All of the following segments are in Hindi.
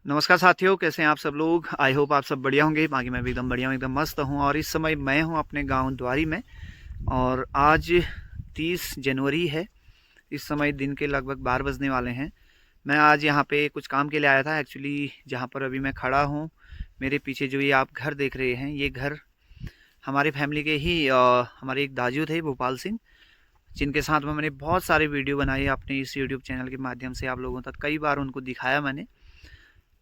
नमस्कार साथियों, कैसे हैं आप सब लोग। आई होप आप सब बढ़िया होंगे। बाकी मैं भी एकदम बढ़िया हूँ, एकदम मस्त हूँ। और इस समय मैं हूँ अपने गांव द्वारी में। और आज 30 जनवरी है। इस समय दिन के लगभग 12 बजने वाले हैं। मैं आज यहाँ पे कुछ काम के लिए आया था एक्चुअली। जहाँ पर अभी मैं खड़ा हूँ, मेरे पीछे जो ये आप घर देख रहे हैं, ये घर हमारे फैमिली के ही हमारे एक दाजू थे, भोपाल सिंह, जिनके साथ में मैंने बहुत सारे वीडियो बनाए अपने इस यूट्यूब चैनल के माध्यम से। आप लोगों तक कई बार उनको दिखाया मैंने।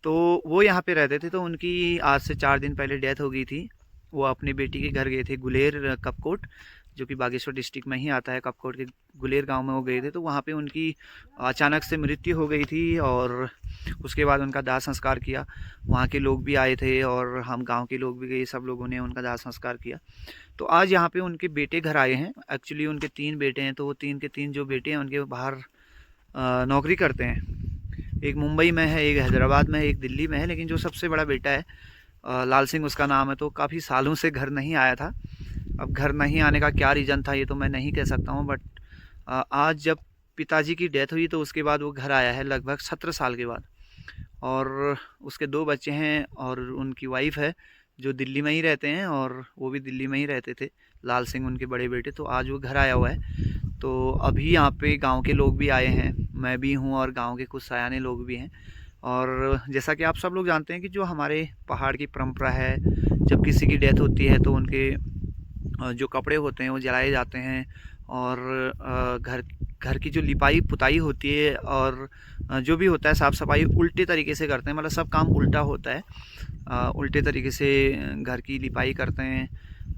तो वो यहाँ पे रहते थे, तो उनकी आज से 4 दिन पहले डेथ हो गई थी। वो अपनी बेटी के घर गए थे, गुलेर कपकोट, जो कि बागेश्वर डिस्ट्रिक्ट में ही आता है। कपकोट के गुलेर गांव में वो गए थे, तो वहाँ पे उनकी अचानक से मृत्यु हो गई थी। और उसके बाद उनका दाह संस्कार किया। वहाँ के लोग भी आए थे और हम गांव के लोग भी गए, सब लोगों ने उनका दाह संस्कार किया। तो आज यहाँ पे उनके बेटे घर आए हैं। एक्चुअली उनके 3 बेटे हैं, तो वो 3 के 3 जो बेटे हैं उनके बाहर नौकरी करते हैं। एक मुंबई में है, एक हैदराबाद में है, एक दिल्ली में है। लेकिन जो सबसे बड़ा बेटा है, लाल सिंह उसका नाम है, तो काफ़ी सालों से घर नहीं आया था। अब घर नहीं आने का क्या रीज़न था ये तो मैं नहीं कह सकता हूँ, बट आज जब पिताजी की डेथ हुई तो उसके बाद वो घर आया है, लगभग 17 साल के बाद। और उसके 2 बच्चे हैं और उनकी वाइफ है, जो दिल्ली में ही रहते हैं, और वो भी दिल्ली में ही रहते थे, लाल सिंह उनके बड़े बेटे। तो आज वो घर आया हुआ है। तो अभी यहाँ पे गांव के लोग भी आए हैं, मैं भी हूँ, और गांव के कुछ सयाने लोग भी हैं। और जैसा कि आप सब लोग जानते हैं कि जो हमारे पहाड़ की परंपरा है, जब किसी की डेथ होती है तो उनके जो कपड़े होते हैं वो जलाए जाते हैं। और घर घर की जो लिपाई पुताई होती है और जो भी होता है साफ़ सफाई उल्टे तरीके से करते हैं, मतलब सब काम उल्टा होता है। उल्टे तरीके से घर की लिपाई करते हैं,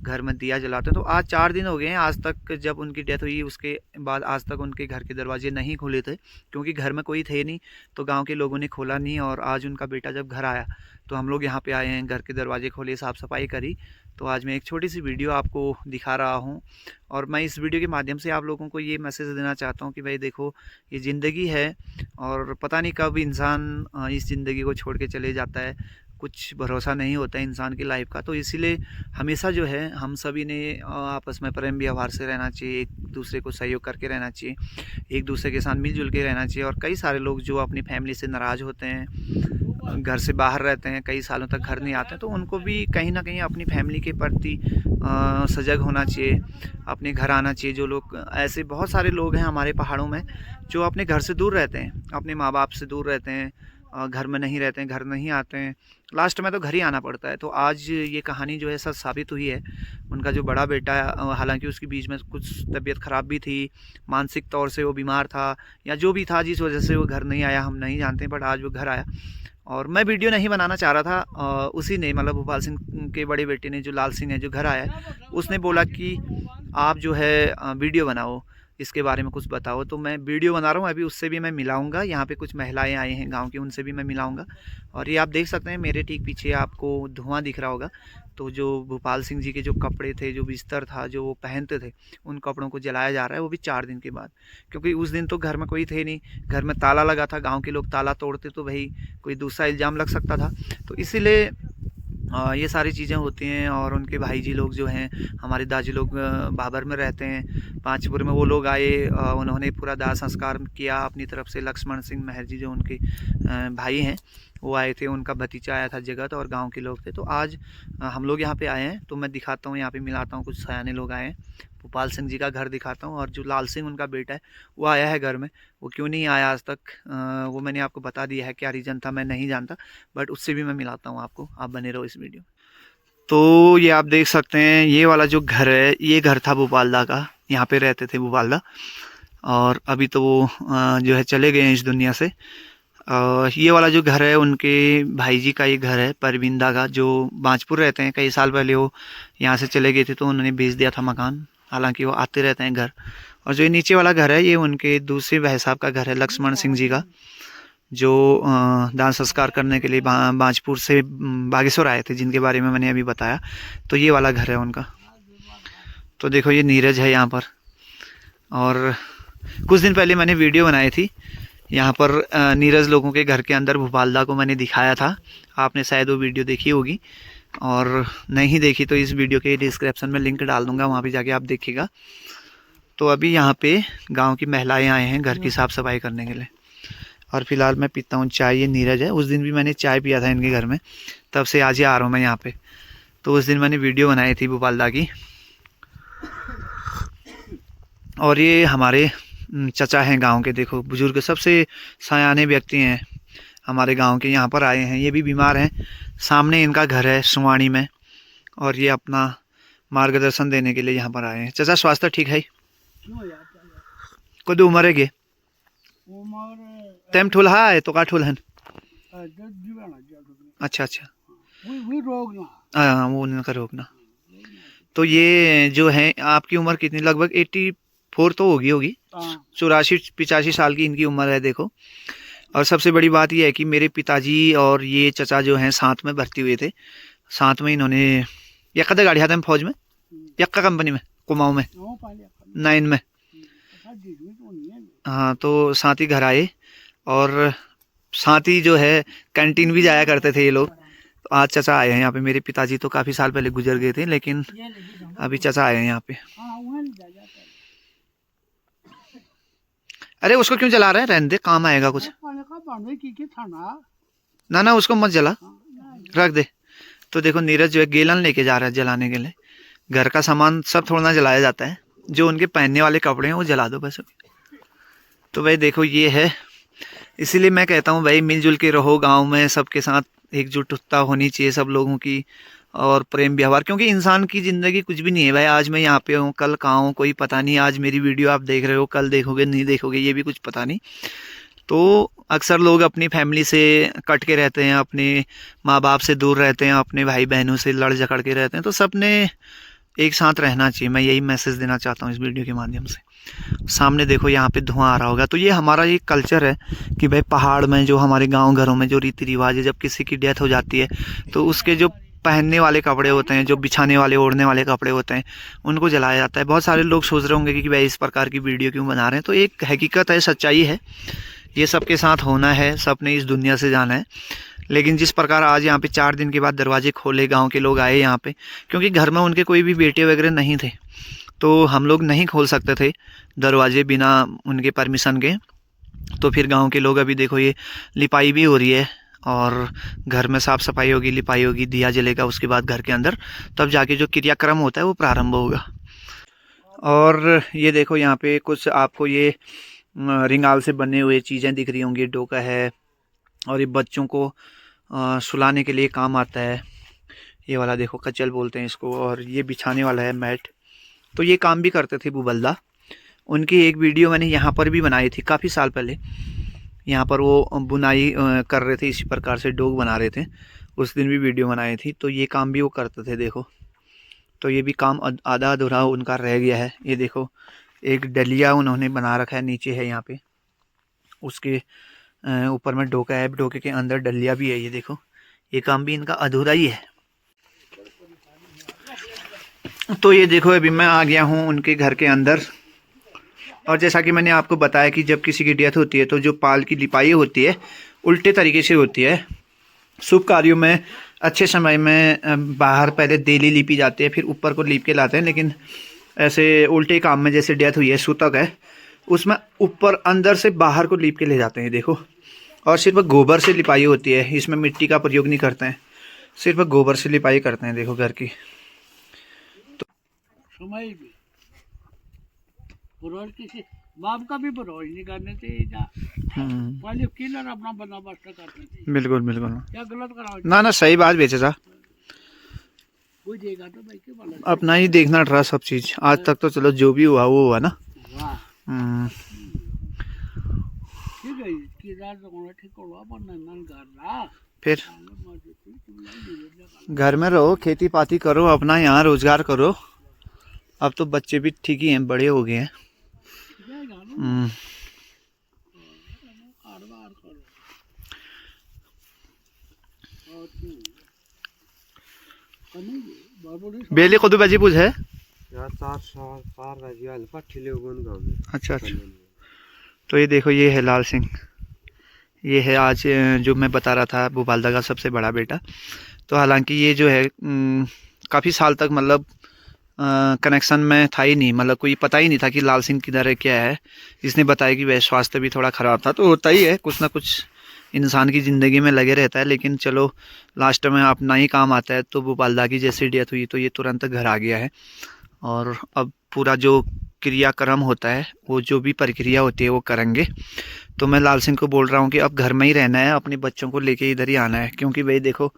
घर में दिया जलाते हैं। तो आज 4 दिन हो गए हैं, आज तक जब उनकी डेथ हुई उसके बाद आज तक उनके घर के दरवाजे नहीं खुले थे, क्योंकि घर में कोई थे नहीं, तो गांव के लोगों ने खोला नहीं। और आज उनका बेटा जब घर आया तो हम लोग यहाँ पे आए हैं, घर के दरवाजे खोले, साफ़ सफाई करी। तो आज मैं एक छोटी सी वीडियो आपको दिखा रहा हूँ। और मैं इस वीडियो के माध्यम से आप लोगों को ये मैसेज देना चाहता हूँ कि भाई देखो, ये ज़िंदगी है और पता नहीं कब इंसान इस ज़िंदगी को छोड़ के चले जाता है। कुछ भरोसा नहीं होता है इंसान की लाइफ का। तो इसीलिए हमेशा जो है हम सभी ने आपस में प्रेम व्यवहार से रहना चाहिए, एक दूसरे को सहयोग करके रहना चाहिए, एक दूसरे के साथ मिलजुल के रहना चाहिए। और कई सारे लोग जो अपनी फैमिली से नाराज़ होते हैं, घर से बाहर रहते हैं, कई सालों तक घर नहीं आते, तो उनको भी कहीं ना कहीं अपनी फैमिली के प्रति सजग होना चाहिए, अपने घर आना चाहिए। जो लोग ऐसे बहुत सारे लोग हैं हमारे पहाड़ों में जो अपने घर से दूर रहते हैं, अपने माँ बाप से दूर रहते हैं, घर में नहीं रहते हैं, घर नहीं आते हैं, लास्ट में तो घर ही आना पड़ता है। तो आज ये कहानी जो है सच साबित हुई है। उनका जो बड़ा बेटा है, हालांकि उसके बीच में कुछ तबीयत ख़राब भी थी, मानसिक तौर से वो बीमार था या जो भी था, जिस वजह से वो घर नहीं आया हम नहीं जानते, बट आज वो घर आया। और मैं वीडियो नहीं बनाना चाह रहा था, उसी ने, मतलब भोपाल सिंह के बड़े बेटे ने, जो लाल सिंह है, जो घर आया है, उसने बोला कि आप जो है वीडियो बनाओ, इसके बारे में कुछ बताओ। तो मैं वीडियो बना रहा हूँ, अभी उससे भी मैं मिलाऊंगा। यहाँ पे कुछ महिलाएं आई हैं गांव की, उनसे भी मैं मिलाऊंगा। और ये आप देख सकते हैं मेरे ठीक पीछे आपको धुआं दिख रहा होगा। तो जो भोपाल सिंह जी के जो कपड़े थे, जो बिस्तर था, जो वो पहनते थे, उन कपड़ों को जलाया जा रहा है, वो भी 4 दिन के बाद। क्योंकि उस दिन तो घर में कोई थे नहीं, घर में ताला लगा था, गाँव के लोग ताला तोड़ते तो भाई कोई दूसरा इल्ज़ाम लग सकता था। तो इसीलिए ये सारी चीज़ें होती हैं। और उनके भाई जी लोग जो हैं, हमारे दादी लोग बाबर में रहते हैं, पाँचपुर में, वो लोग आए, उन्होंने पूरा दाह संस्कार किया अपनी तरफ से। लक्ष्मण सिंह महर जी जो उनके भाई हैं, वो आए थे, उनका भतीजा आया था जगत, और गांव के लोग थे। तो आज हम लोग यहाँ पे आए हैं, तो मैं दिखाता हूँ, यहाँ पे मिलाता हूँ, कुछ सयाने लोग आए हैं, भोपाल सिंह जी का घर दिखाता हूँ। और जो लाल सिंह उनका बेटा है वो आया है घर में। वो क्यों नहीं आया आज तक, वो मैंने आपको बता दिया है, क्या रीज़न था मैं नहीं जानता, बट उससे भी मैं मिलाता हूँ आपको। आप बने रहो इस वीडियो। तो ये आप देख सकते हैं, ये वाला जो घर है, ये घर था भोपालदा का, यहाँ पे रहते थे भोपालदा। और अभी तो वो जो है चले गए हैं इस दुनिया से। ये वाला जो घर है उनके भाई जी का ये घर है, परविंदा का, जो बांजपुर रहते हैं। कई साल पहले वो यहाँ से चले गए थे, तो उन्होंने बेच दिया था मकान, हालांकि वो आते रहते हैं घर। और जो ये नीचे वाला घर है, ये उनके दूसरे भाई साहब का घर है, लक्ष्मण सिंह जी का, जो दान संस्कार करने के लिए बांजपुर से बागेश्वर आए थे, जिनके बारे में मैंने अभी बताया। तो ये वाला घर है उनका। तो देखो ये नीरज है यहाँ पर। और कुछ दिन पहले मैंने वीडियो बनाई थी यहाँ पर, नीरज लोगों के घर के अंदर भोपालदा को मैंने दिखाया था। आपने शायद वो वीडियो देखी होगी, और नहीं देखी तो इस वीडियो के डिस्क्रिप्शन में लिंक डाल दूँगा, वहाँ पे जाके आप देखिएगा। तो अभी यहाँ पे गांव की महिलाएं आए हैं घर की साफ़ सफाई करने के लिए। और फिलहाल मैं पीता हूँ चाय। ये नीरज है, उस दिन भी मैंने चाय पिया था इनके घर में, तब से आज ही आ रहा हूँ मैं यहाँ पे। तो उस दिन मैंने वीडियो बनाई थी भोपालदा की। और ये हमारे चचा हैं गांव के, देखो बुजुर्ग, सबसे सयाने व्यक्ति हैं हमारे गांव के, यहाँ पर आए हैं। ये भी बीमार हैं, सामने इनका घर है सुवाणी में, और ये अपना मार्गदर्शन देने के लिए यहाँ पर आए हैं। चाचा स्वास्थ्य ठीक है? कद उम्र है गे? तेम ठुलहा है तो का ठुलहन? अच्छा अच्छा, हाँ वो उनका रोकना। तो ये जो है, आपकी उम्र कितनी? लगभग 84 तो होगी 84-85 साल की इनकी उम्र है, देखो। और सबसे बड़ी बात यह है कि मेरे पिताजी और ये चचा जो हैं साथ में भर्ती हुए थे, साथ में इन्होंने यक्का गाड़ी हाथ में फौज में, यक्का कंपनी में, कुमाऊं में 9 में। हाँ, तो साथ ही घर आए और साथ ही जो है कैंटीन भी जाया करते थे ये लोग। तो आज चचा आए हैं यहाँ पे। मेरे पिताजी तो काफ़ी साल पहले गुजर गए थे, लेकिन अभी चचा आए हैं यहाँ पे। अरे उसको क्यों जला रहे हैं? रहने दे, काम आएगा कुछ। ना ना उसको मत जला, रख दे। तो देखो नीरज जो है गैलन लेके जा रहा है जलाने के लिए। घर का सामान सब थोड़ा ना जलाया जाता है, जो उनके पहनने वाले कपड़े हैं वो जला दो बस। तो भाई देखो ये है, इसीलिए मैं कहता हूँ भाई मिलजुल के रहो गांव में, सबके साथ एकजुटता होनी चाहिए सब लोगों की, और प्रेम व्यवहार। क्योंकि इंसान की ज़िंदगी कुछ भी नहीं है भाई। आज मैं यहाँ पे हूँ, कल कहाँ हूँ कोई पता नहीं। आज मेरी वीडियो आप देख रहे हो, कल देखोगे नहीं देखोगे ये भी कुछ पता नहीं। तो अक्सर लोग अपनी फैमिली से कट के रहते हैं, अपने माँ बाप से दूर रहते हैं, अपने भाई बहनों से लड़ झगड़ के रहते हैं। तो सबने एक साथ रहना चाहिए, मैं यही मैसेज देना चाहता हूँ इस वीडियो के माध्यम से। सामने देखो यहाँ पे धुआं आ रहा होगा। तो ये हमारा एक कल्चर है कि भाई पहाड़ में जो हमारे गांव घरों में जो रीति रिवाज है, जब किसी की डेथ हो जाती है तो उसके जो पहनने वाले कपड़े होते हैं, जो बिछाने वाले ओढ़ने वाले कपड़े होते हैं, उनको जलाया जाता है। बहुत सारे लोग सोच रहे होंगे कि भाई इस प्रकार की वीडियो क्यों बना रहे हैं। तो एक हकीकत है, सच्चाई है, ये सबके साथ होना है, सबने इस दुनिया से जाना है। लेकिन जिस प्रकार आज यहाँ पे 4 दिन के बाद दरवाजे खोले, गांव के लोग आए यहाँ पे, क्योंकि घर में उनके कोई भी बेटे वगैरह नहीं थे, तो हम लोग नहीं खोल सकते थे दरवाजे बिना उनके परमिशन के। तो फिर गांव के लोग, अभी देखो ये लिपाई भी हो रही है, और घर में साफ़ सफाई होगी, लिपाई होगी, दिया जलेगा, उसके बाद घर के अंदर तब जाके जो क्रियाक्रम होता है वो प्रारंभ होगा। और ये देखो यहाँ पे कुछ आपको ये रिंगाल से बने हुए चीज़ें दिख रही होंगी, डोका है, और ये बच्चों को सुलाने के लिए काम आता है। ये वाला देखो कचल बोलते हैं इसको, और ये बिछाने वाला है मैट। तो ये काम भी करते थे भूबल्दा। उनकी एक वीडियो मैंने यहाँ पर भी बनाई थी काफ़ी साल पहले। यहाँ पर वो बुनाई कर रहे थे, इसी प्रकार से डोग बना रहे थे, उस दिन भी वीडियो बनाई थी। तो ये काम भी वो करते थे, देखो। तो ये भी काम आधा अधूरा उनका रह गया है। ये देखो एक डलिया उन्होंने बना रखा है, नीचे है यहाँ पे, उसके ऊपर में डोका है, डोके के अंदर डलिया भी है। ये देखो ये काम भी इनका अधूरा ही है। तो ये देखो अभी मैं आ गया हूँ उनके घर के अंदर, और जैसा कि मैंने आपको बताया कि जब किसी की डेथ होती है तो जो पाल की लिपाई होती है उल्टे तरीके से होती है। शुभ कार्यों में अच्छे समय में बाहर पहले देली लीपी जाती है, फिर ऊपर को लीप के लाते हैं। लेकिन ऐसे उल्टे काम में, जैसे डेथ हुई है, सूतक है, उसमें ऊपर अंदर से बाहर को लीप के ले जाते हैं, देखो। और सिर्फ गोबर से लिपाई होती है, इसमें मिट्टी का प्रयोग नहीं करते हैं, सिर्फ गोबर से लिपाई करते हैं, देखो घर की। समय भी बरोज किसी बाप का भी बरोज नहीं करने चाहिए। पहले किलर अपना बंदोबस्त करते थे। बिल्कुल बिल्कुल, क्या गलत कराओ? ना ना सही बात बेचे जा, कोई देगा तो भाई क्यों बोला? अपना ही देखना रहा सब चीज। आज तक तो चलो जो भी हुआ वो हुआ ना। ठीक है, किधर तो ठीक होगा, पर नंदन कर रहा। फिर घर में रहो, खेती पाती करो, अपना यहाँ रोजगार करो। अब तो बच्चे भी ठीक ही हैं, बड़े हो गए हैं। बेली कदू बाजी पूछ है। अच्छा अच्छा। तो ये देखो ये है लाल सिंह, ये है आज जो मैं बता रहा था भूपालदा का सबसे बड़ा बेटा। तो हालांकि ये जो है काफ़ी साल तक, मतलब कनेक्शन में था ही नहीं, मतलब कोई पता ही नहीं था कि लाल सिंह किधर है क्या है। इसने बताया कि वह स्वास्थ्य भी थोड़ा ख़राब था, तो होता ही है, कुछ ना कुछ इंसान की ज़िंदगी में लगे रहता है। लेकिन चलो लास्ट में अपना ही काम आता है। तो भूपालदा की जैसे डेथ हुई तो ये तुरंत घर आ गया है, और अब पूरा जो क्रियाक्रम होता है, वो जो भी प्रक्रिया होती है वो करेंगे। तो मैं लाल सिंह को बोल रहा हूँ कि अब घर में ही रहना है, अपने बच्चों को लेके इधर ही आना है, क्योंकि भाई देखो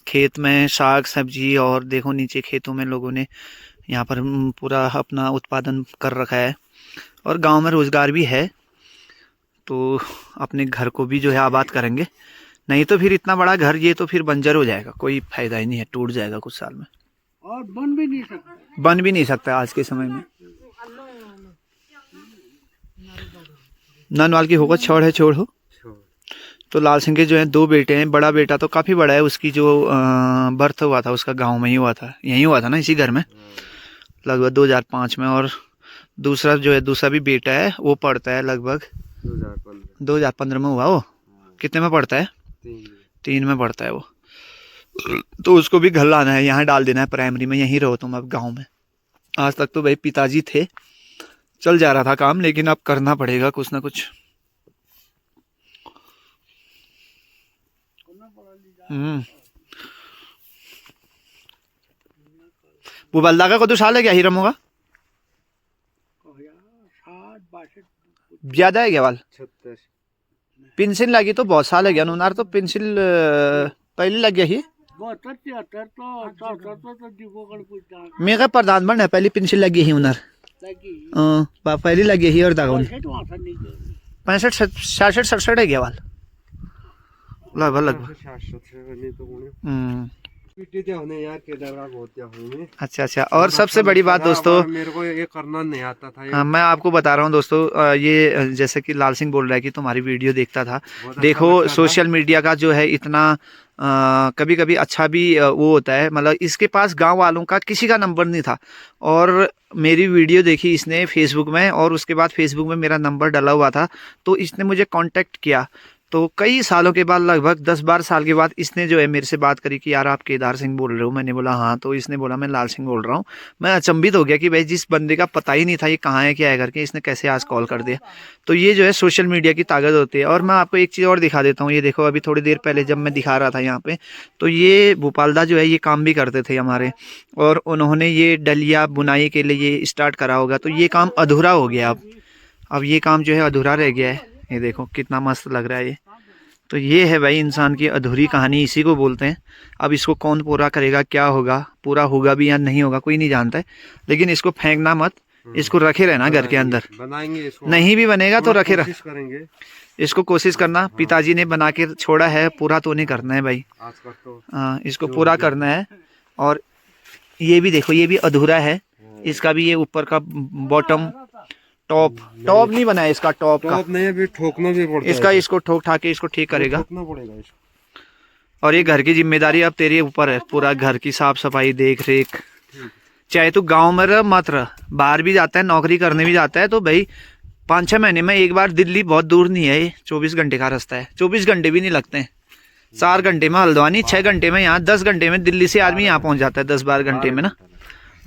खेत में साग सब्जी, और देखो नीचे खेतों में लोगों ने यहाँ पर पूरा अपना उत्पादन कर रखा है, और गांव में रोज़गार भी है। तो अपने घर को भी जो है आबाद करेंगे, नहीं तो फिर इतना बड़ा घर ये तो फिर बंजर हो जाएगा, कोई फायदा ही नहीं है, टूट जाएगा कुछ साल में, और बन भी नहीं सकता। बन भी नहीं सकता आज के समय में। ननवाल की होगा छोड़ है छोड़ हो। तो लाल सिंह के जो है 2 बेटे हैं, बड़ा बेटा तो काफ़ी बड़ा है, उसकी जो बर्थ हुआ था उसका गांव में ही हुआ था, यहीं हुआ था ना इसी घर में, लगभग 2005 में। और दूसरा जो है दूसरा भी बेटा है, वो पढ़ता है लगभग 2015 में हुआ। वो कितने में पढ़ता है? 3 में पढ़ता है वो। तो उसको भी घर लाना है, यहाँ डाल देना है प्राइमरी में, यहीं रहो तुम अब गाँव में। आज तक तो भाई पिताजी थे, चल जा रहा था काम, लेकिन अब करना पड़ेगा कुछ ना कुछ। भूपालदा का कदू साल है क्या हीरम होगा? ज्यादा है क्या वाल? 36 पेंसिल लगी तो बहुत साल है गया उनार, तो पेंसिल पहले लग गया ही। 72 73 तो 74 तो डिपोगढ़ पूछता मेरे प्रधान बन है, पहली पेंसिल लगी ही उनार, लगी पहली लगी ही। और दागोन तो वहां से नहीं गई। 65 66 67 है गया वाल लगभग लगभग। यार केदारनाथ बहुत क्या हूँ। अच्छा। और सबसे बड़ी बात दोस्तों, मेरे को ये करना नहीं आता था। हाँ, मैं आपको बता रहा हूँ दोस्तों, ये जैसे कि लाल सिंह बोल रहा है कि तुम्हारी वीडियो देखता था। देखो सोशल मीडिया का जो है इतना कभी कभी अच्छा भी वो होता है, मतलब इसके पास गांव वालों का किसी का नंबर नहीं था, और मेरी वीडियो देखी इसने फेसबुक में, और उसके बाद फेसबुक में मेरा नंबर डला हुआ था, तो इसने मुझे कांटेक्ट किया। तो कई सालों के बाद, लगभग 10-12 साल के बाद इसने जो है मेरे से बात करी कि यार आप केदार सिंह बोल रहे हो? मैंने बोला हाँ। तो इसने बोला मैं लाल सिंह बोल रहा हूँ। मैं अचंभित हो गया कि भाई जिस बंदे का पता ही नहीं था ये कहाँ है क्या है करके, इसने कैसे आज कॉल कर दिया। तो ये जो है सोशल मीडिया की ताकत होती है। और मैं आपको एक चीज़ और दिखा देता हूँ, ये देखो अभी थोड़ी देर पहले जब मैं दिखा रहा था यहाँ पे, तो ये भूपालदा जो है ये काम भी करते थे हमारे, और उन्होंने ये डलिया बुनाई के लिए ये स्टार्ट करा होगा, तो ये काम अधूरा हो गया। अब ये काम जो है अधूरा रह गया है। ये देखो कितना मस्त लग रहा है ये। तो ये है भाई इंसान की अधूरी कहानी, इसी को बोलते हैं। अब इसको कौन पूरा करेगा, क्या होगा, पूरा होगा भी या नहीं होगा कोई नहीं जानता है, लेकिन इसको फेंकना मत, इसको रखे रहना घर के अंदर। बनाएंगे इसको, नहीं भी बनेगा तो रखे रह, करेंगे इसको कोशिश करना। पिताजी ने बना के छोड़ा है, पूरा तो नहीं करना है भाई, आज का तो हाँ इसको पूरा करना है। और ये भी देखो, ये भी अधूरा है, इसका भी ये ऊपर का बॉटम टॉप नहीं बना है इसका, टॉप का नहीं, अभी ठोकना भी पड़ता इसका, है। इसको ठोक ठाक के इसको ठीक करेगा। ठोकना पड़ेगा इसको। और ये घर की जिम्मेदारी अब तेरे ऊपर है, पूरा घर की साफ सफाई देख रेख। चाहे तू गांव में रह मत रह, बाहर भी जाता है नौकरी करने भी जाता है, तो भाई 5-6 महीने में एक बार, दिल्ली बहुत दूर नहीं है, ये 24 घंटे का रास्ता है, 24 घंटे भी नहीं लगते हैं। 4 घंटे में हल्द्वानी, 6 घंटे में यहाँ, 10 घंटे में दिल्ली से आदमी यहाँ पहुँच जाता है, 10-12 घंटे में ना,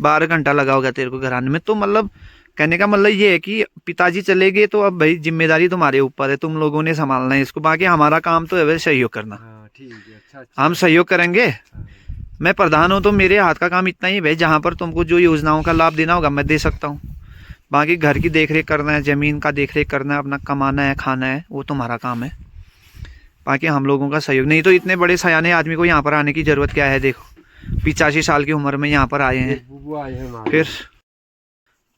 12 घंटा लगा होगा तेरे को घर आने में। तो मतलब कहने का मतलब ये है कि पिताजी चले गए तो अब भाई जिम्मेदारी तुम्हारे ऊपर है, तुम लोगों ने संभालना है इसको। बाकी हमारा काम तो है वैसे सहयोग करना, ठीक है, अच्छा। हम सहयोग करेंगे। मैं प्रधान हूँ तो मेरे हाथ का काम इतना ही भाई, जहाँ पर तुमको जो योजनाओं का लाभ देना होगा मैं दे सकता हूँ। बाकी घर की देखरेख करना है, ज़मीन का देखरेख करना है, अपना कमाना है, खाना है, वो तुम्हारा काम है। बाकी हम लोगों का सहयोग, नहीं तो इतने बड़े सयाने आदमी को यहाँ पर आने की ज़रूरत क्या है। देखो 85 साल की उम्र में यहाँ पर आए हैं। फिर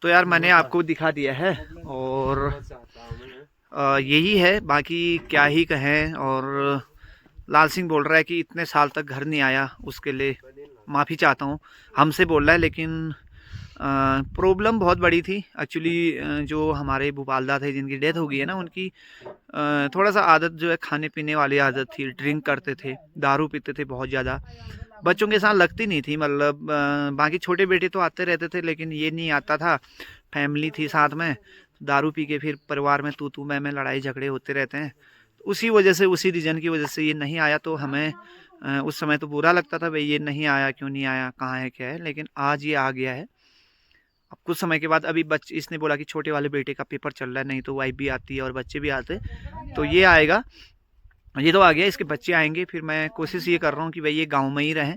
तो यार मैंने आपको दिखा दिया है, और यही है, बाकी क्या ही कहें। और लाल सिंह बोल रहा है कि इतने साल तक घर नहीं आया, उसके लिए माफ़ी चाहता हूँ। हमसे बोल रहा है, लेकिन प्रॉब्लम बहुत बड़ी थी एक्चुअली। जो हमारे भूपालदा थे जिनकी डेथ हो गई है ना, उनकी थोड़ा सा आदत जो है खाने पीने वाली आदत थी, ड्रिंक करते थे, दारू पीते थे बहुत ज़्यादा, बच्चों के साथ लगती नहीं थी। मतलब बाकी छोटे बेटे तो आते रहते थे, लेकिन ये नहीं आता था। फैमिली थी साथ में, दारू पी के फिर परिवार में तू मैं लड़ाई झगड़े होते रहते हैं। उसी वजह से, उसी रीज़न की वजह से ये नहीं आया। तो हमें उस समय तो बुरा लगता था भाई ये नहीं आया, क्यों नहीं आया, कहाँ है क्या है, लेकिन आज ये आ गया है। अब कुछ समय के बाद अभी इसने बोला कि छोटे वाले बेटे का पेपर चल रहा है, नहीं तो वाइफ भी आती है और बच्चे भी आते, तो ये आएगा, ये तो आ गया, इसके बच्चे आएंगे। फिर मैं कोशिश ये कर रहा हूँ कि भाई ये गांव में ही रहें,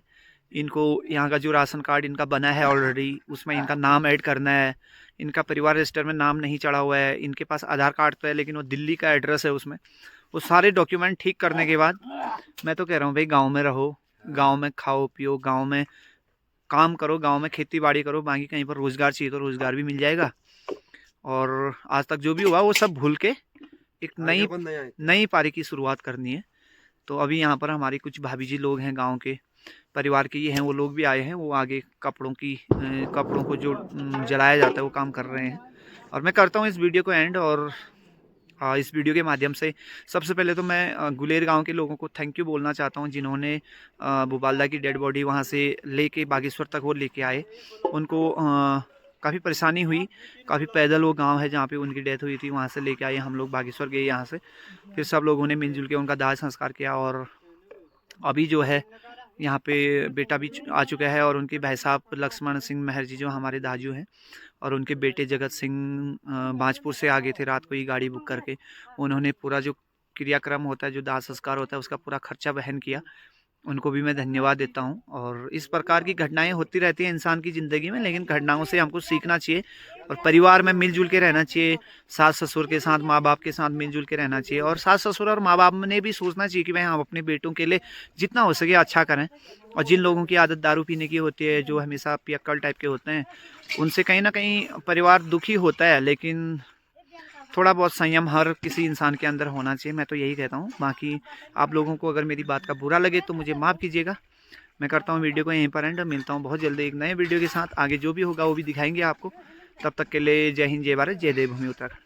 इनको यहाँ का जो राशन कार्ड इनका बना है ऑलरेडी उसमें इनका नाम ऐड करना है। इनका परिवार रजिस्टर में नाम नहीं चढ़ा हुआ है, इनके पास आधार कार्ड तो है लेकिन वो दिल्ली का एड्रेस है उसमें। वो सारे डॉक्यूमेंट ठीक करने के बाद मैं तो कह रहा हूँ भाई गाँव में रहो, गाँव में खाओ पियो, गाँव में काम करो, गाँव में खेती बाड़ी करो, बाकी कहीं पर रोज़गार चाहिए तो रोज़गार भी मिल जाएगा। और आज तक जो भी हुआ वो सब भूल के एक नई पारी की शुरुआत करनी है। तो अभी यहाँ पर हमारी कुछ भाभी जी लोग हैं गांव के परिवार के, ये हैं, वो लोग भी आए हैं, वो आगे कपड़ों को जो जलाया जाता है वो काम कर रहे हैं। और मैं करता हूँ इस वीडियो को एंड, और इस वीडियो के माध्यम से सबसे पहले तो मैं गुलेर गांव के लोगों को थैंक यू बोलना चाहता हूं, जिन्होंने भूपालदा की डेड बॉडी वहां से लेके बागेश्वर तक वो लेके आए। उनको काफ़ी परेशानी हुई, काफ़ी पैदल वो गांव है जहां पे उनकी डेथ हुई थी, वहां से लेके आए, हम लोग बागेश्वर गए यहाँ से, फिर सब लोगों ने मिलजुल के उनका दाह संस्कार किया। और अभी जो है यहाँ पे बेटा भी आ चुका है, और उनके भाई साहब लक्ष्मण सिंह महर जी जो हमारे दाजू हैं, और उनके बेटे जगत सिंह बाजपुर से आगे थे रात को ही गाड़ी बुक करके, उन्होंने पूरा जो क्रियाक्रम होता है, जो दाह संस्कार होता है, उसका पूरा खर्चा वहन किया। उनको भी मैं धन्यवाद देता हूं। और इस प्रकार की घटनाएं होती रहती हैं इंसान की ज़िंदगी में, लेकिन घटनाओं से हमको सीखना चाहिए और परिवार में मिलजुल के रहना चाहिए, सास ससुर के साथ, माँ बाप के साथ मिलजुल के रहना चाहिए। और सास ससुर और माँ बाप ने भी सोचना चाहिए कि भाई हम अपने बेटों के लिए जितना हो सके अच्छा करें। और जिन लोगों की आदत दारू पीने की होती है, जो हमेशा पियक्कड़ टाइप के होते हैं, उनसे कहीं ना कहीं परिवार दुखी होता है, लेकिन थोड़ा बहुत संयम हर किसी इंसान के अंदर होना चाहिए, मैं तो यही कहता हूँ। बाकी आप लोगों को अगर मेरी बात का बुरा लगे तो मुझे माफ़ कीजिएगा। मैं करता हूँ वीडियो को यहीं पर एंड, मिलता हूँ बहुत जल्दी एक नए वीडियो के साथ। आगे जो भी होगा वो भी दिखाएंगे आपको। तब तक के लिए जय हिंद, जय भारत, जय देवभूमि उत्तराखंड।